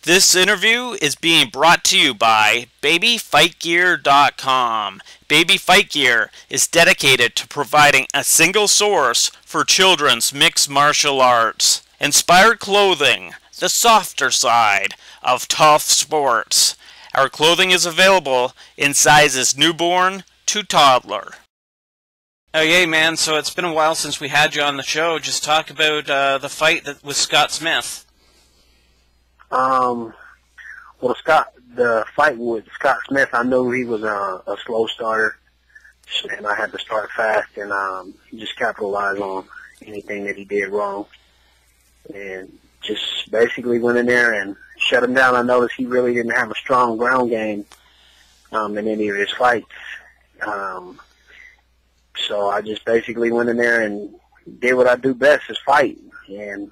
This interview is being brought to you by BabyFightGear.com. Baby Fight Gear is dedicated to providing a single source for children's mixed martial arts. Inspired clothing, the softer side of tough sports. Our clothing is available in sizes newborn to toddler. Oh, yay, man. So it's been a while since we had you on the show. Just talk about the fight with Scott Smith. Well, the fight with Scott Smith, I knew he was a slow starter, and I had to start fast and just capitalize on anything that he did wrong, and just basically went in there and shut him down. I noticed he really didn't have a strong ground game in any of his fights, so I just basically went in there and did what I do best, is fight, and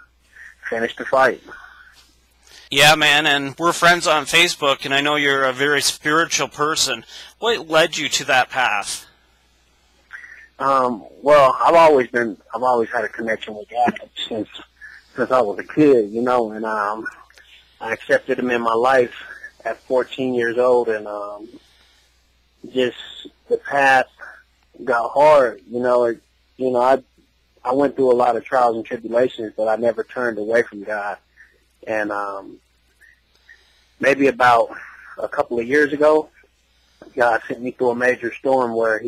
finished the fight. Yeah, man, and we're friends on Facebook, and I know you're a very spiritual person. What led you to that path? Well, I've always had a connection with God since I was a kid, you know, and I accepted Him in my life at 14 years old, and just the path got hard, you know. I went through a lot of trials and tribulations, but I never turned away from God. And maybe about a couple of years ago, God sent me through a major storm where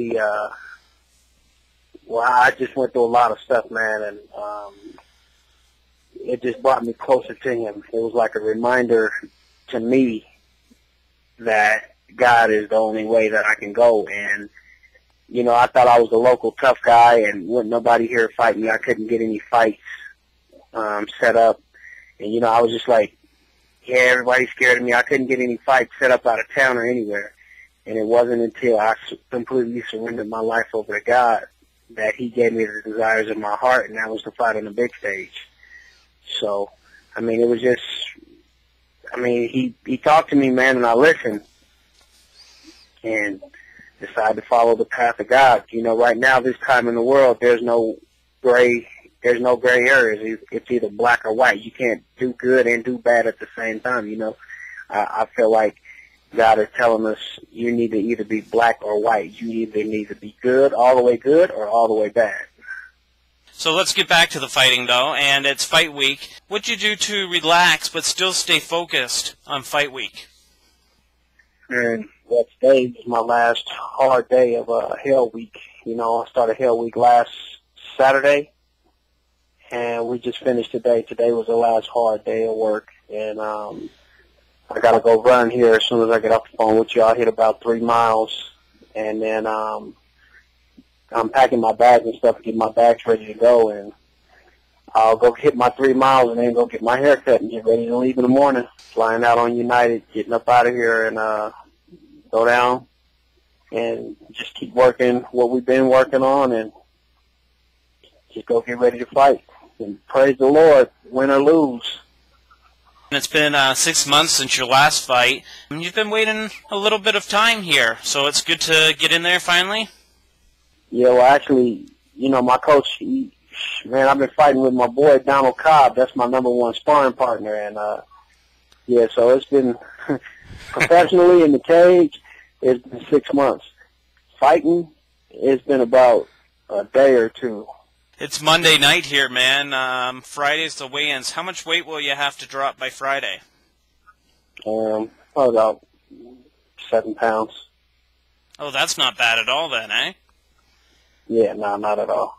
I just went through a lot of stuff, man, and it just brought me closer to Him. It was like a reminder to me that God is the only way that I can go. And, you know, I thought I was the local tough guy and wouldn't nobody here fight me. I couldn't get any fights set up. And, you know, I was just like, yeah, everybody's scared of me. I couldn't get any fights set up out of town or anywhere. And it wasn't until I completely surrendered my life over to God that He gave me the desires of my heart, and that was to fight on the big stage. So, I mean, it was just, He talked to me, man, and I listened and decided to follow the path of God. You know, right now, this time in the world, there's no gray areas. It's either black or white. You can't do good and do bad at the same time, you know. I feel like God is telling us you need to either be black or white. You either need to be good, all the way good, or all the way bad. So let's get back to the fighting, though, and it's fight week. What'd you do to relax but still stay focused on fight week? And well, today is my last hard day of Hell Week. You know, I started Hell Week last Saturday, and we just finished today. Today was the last hard day of work, and I got to go run here as soon as I get off the phone with you. I'll hit about 3 miles, and then I'm packing my bags and stuff to get my bags ready to go, and I'll go hit my 3 miles and then go get my hair cut and get ready to leave in the morning. Flying out on United, getting up out of here, and go down and just keep working what we've been working on and just go get ready to fight. And praise the Lord, win or lose. It's been 6 months since your last fight. You've been waiting a little bit of time here, so it's good to get in there finally? Yeah, well, actually, you know, my coach, man, I've been fighting with my boy Donald Cobb. That's my #1 sparring partner. And, yeah, so it's been professionally in the cage, it's been 6 months. Fighting, it's been about a day or two. It's Monday night here, man. Friday's the weigh-ins. How much weight will you have to drop by Friday? About 7 pounds. Oh, that's not bad at all then, eh? Yeah, no, not at all.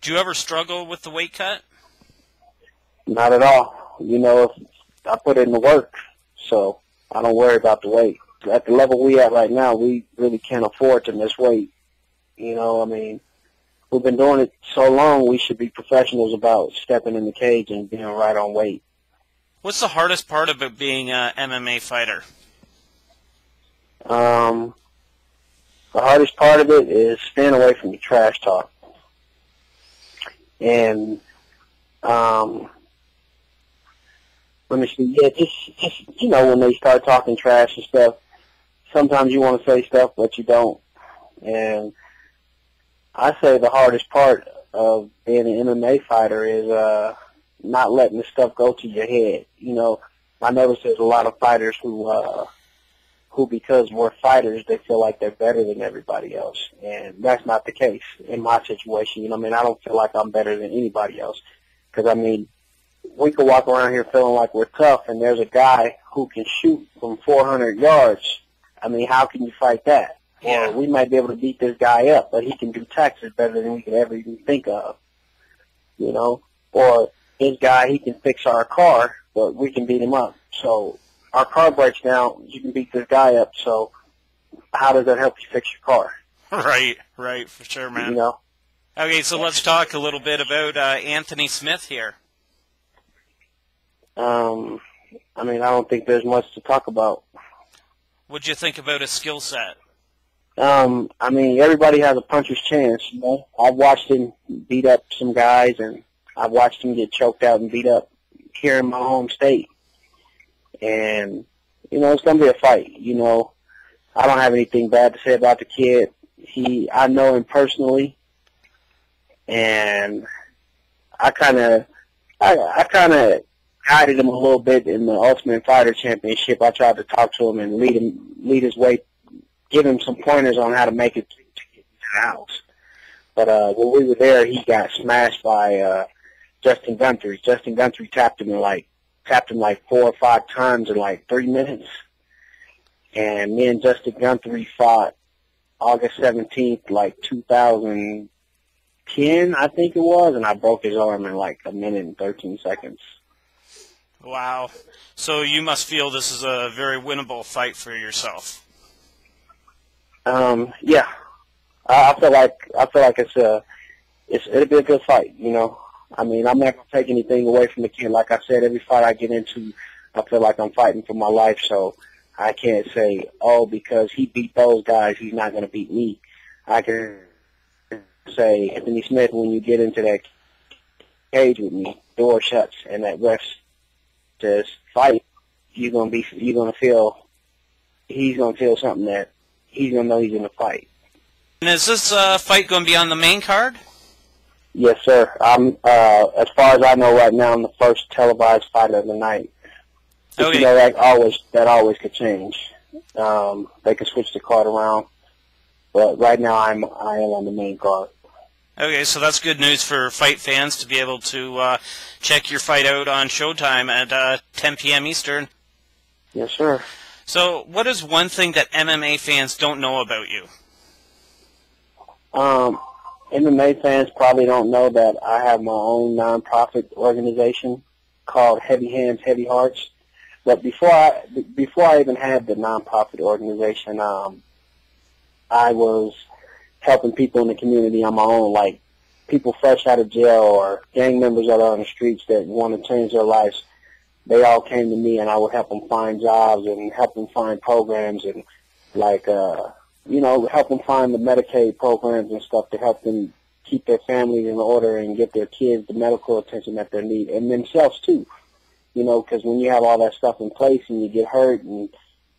Do you ever struggle with the weight cut? Not at all. You know, I put in the work, so I don't worry about the weight. At the level we at right now, we really can't afford to miss weight. You know, I mean, we've been doing it so long, we should be professionals about stepping in the cage and being right on weight. What's the hardest part about being an MMA fighter? The hardest part of it is staying away from the trash talk. And, let me see, yeah, just, you know, when they start talking trash and stuff, sometimes you want to say stuff, but you don't. And I say the hardest part of being an MMA fighter is not letting the stuff go to your head. You know, I notice there's a lot of fighters who because we're fighters, they feel like they're better than everybody else. And that's not the case in my situation. You know what I mean? I don't feel like I'm better than anybody else. Because, I mean, we could walk around here feeling like we're tough, and there's a guy who can shoot from 400 yards. I mean, how can you fight that? Yeah. Or we might be able to beat this guy up, but he can do taxes better than we could ever even think of. You know? Or this guy, he can fix our car, but we can beat him up. So our car breaks down, you can beat this guy up, so how does that help you fix your car? Right, for sure, man. You know? Okay, so let's talk a little bit about Anthony Smith here. I mean, I don't think there's much to talk about. What'd you think about his skill set? I mean, everybody has a puncher's chance, you know? I've watched him beat up some guys, and I've watched him get choked out and beat up here in my home state. And, you know, it's going to be a fight, you know. I don't have anything bad to say about the kid. I know him personally, and I kind of guided him a little bit in the Ultimate Fighter Championship. I tried to talk to him and lead his way, give him some pointers on how to make it to the house. But when we were there, he got smashed by Justin Guthrie. Justin Guthrie tapped him like 4 or 5 times in like 3 minutes. And me and Justin Guthrie fought August 17th, like 2010, I think it was, and I broke his arm in like 1 minute and 13 seconds. Wow. So you must feel this is a very winnable fight for yourself. Yeah. I feel like it'll be a good fight, you know. I mean, I'm not going to take anything away from the kid. Like I said, every fight I get into, I feel like I'm fighting for my life, so I can't say, oh, because he beat those guys, he's not going to beat me. I can say, Anthony Smith, when you get into that cage with me, door shuts, and that ref says, fight, he's going to feel something that he's going to know he's in a fight. And is this fight going to be on the main card? Yes, sir. As far as I know right now, I'm the first televised fight of the night. But, you know, that always could change. They could switch the card around, but right now I am on the main card. Okay, so that's good news for fight fans to be able to check your fight out on Showtime at 10 p.m. Eastern. Yes, sir. So, what is one thing that MMA fans don't know about you? MMA fans probably don't know that I have my own nonprofit organization called Heavy Hands, Heavy Hearts. But before I even had the nonprofit organization, I was helping people in the community on my own, like people fresh out of jail or gang members that are on the streets that want to change their lives. They all came to me, and I would help them find jobs and help them find programs and, like, you know, help them find the Medicaid programs and stuff to help them keep their families in order and get their kids the medical attention that they need, and themselves too. You know, because when you have all that stuff in place and you get hurt and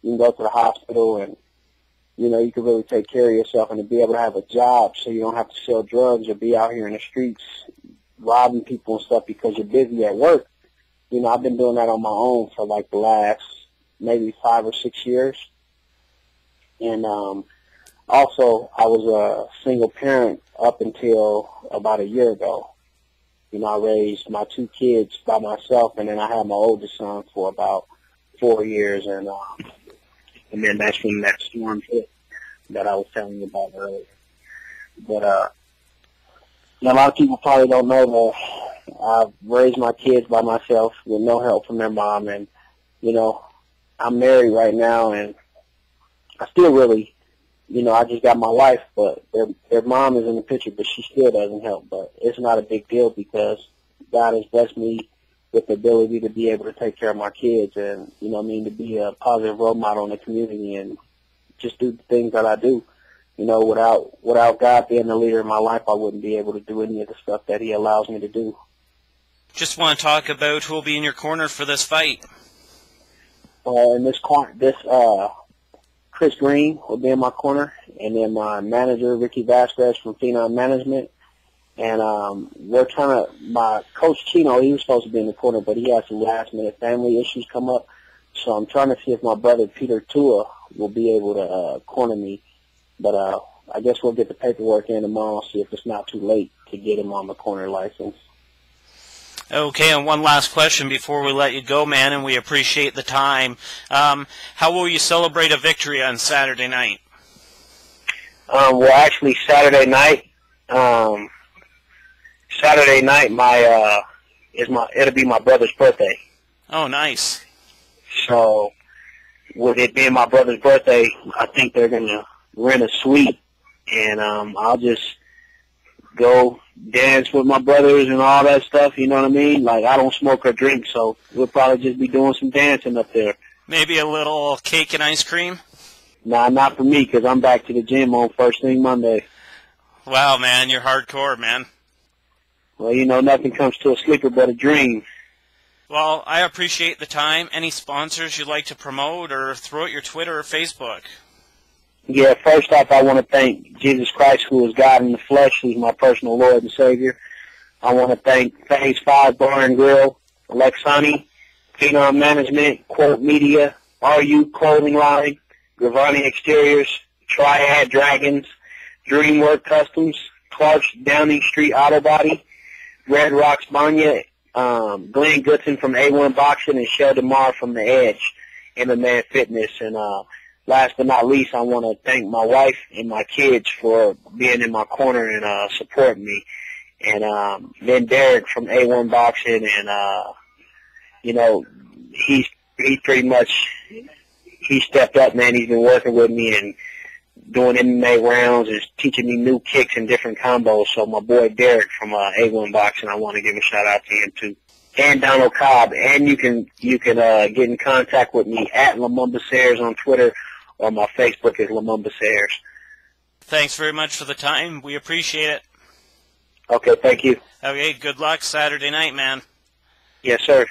you can go to the hospital and, you know, you can really take care of yourself and to be able to have a job so you don't have to sell drugs or be out here in the streets robbing people and stuff because you're busy at work. You know, I've been doing that on my own for like the last maybe 5 or 6 years. And also, I was a single parent up until about a year ago. You know, I raised my 2 kids by myself, and then I had my oldest son for about 4 years, and then that's when that storm hit that I was telling you about earlier. But a lot of people probably don't know that I've raised my kids by myself with no help from their mom, and, you know, I'm married right now, and I still really, you know, I just got my wife, but their mom is in the picture, but she still doesn't help. But it's not a big deal because God has blessed me with the ability to be able to take care of my kids and, you know what I mean, to be a positive role model in the community and just do the things that I do. You know, without God being the leader in my life, I wouldn't be able to do any of the stuff that He allows me to do. Just want to talk about who will be in your corner for this fight. In this Chris Green will be in my corner, and then my manager, Ricky Vasquez from Phenom Management. And my coach, Chino, he was supposed to be in the corner, but he had some last-minute family issues come up. So I'm trying to see if my brother Peter Tua will be able to corner me. But I guess we'll get the paperwork in tomorrow, see if it's not too late to get him on the corner license. Okay, and one last question before we let you go, man, and we appreciate the time. How will you celebrate a victory on Saturday night? Well, actually, Saturday night, it'll be my brother's birthday. Oh, nice. So, with it being my brother's birthday, I think they're gonna rent a suite, and I'll just go dance with my brothers and all that stuff, you know what I mean? Like, I don't smoke or drink, so we'll probably just be doing some dancing up there. Maybe a little cake and ice cream? Nah, not for me, because I'm back to the gym on first thing Monday. Wow, man, you're hardcore, man. Well, you know, nothing comes to a sleeper but a dream. Well, I appreciate the time. Any sponsors you'd like to promote, or throw out your Twitter or Facebook? Yeah, first off, I want to thank Jesus Christ, who is God in the flesh, who's my personal Lord and Savior. I want to thank Phase 5 Bar and Grill, Alexani, Phenom Management, Quote Media, RU Clothing Line, Gravani Exteriors, Triad Dragons, DreamWork Customs, Clark's Downing Street Auto Body, Red Rocks Banya, Glenn Goodson from A1 Boxing, and Sheldon Marr from The Edge, MMA Fitness. And last but not least, I want to thank my wife and my kids for being in my corner and supporting me. And then Derek from A1 Boxing, and you know, he pretty much he stepped up, man. He's been working with me and doing MMA rounds, and teaching me new kicks and different combos. So my boy Derek from A1 Boxing, I want to give a shout out to him too. And Donald Cobb. And you can get in contact with me at Lumumba Sayers on Twitter, or my Facebook is Lumumba Sayers. Thanks very much for the time. We appreciate it. Okay, thank you. Okay, good luck Saturday night, man. Yes, sir.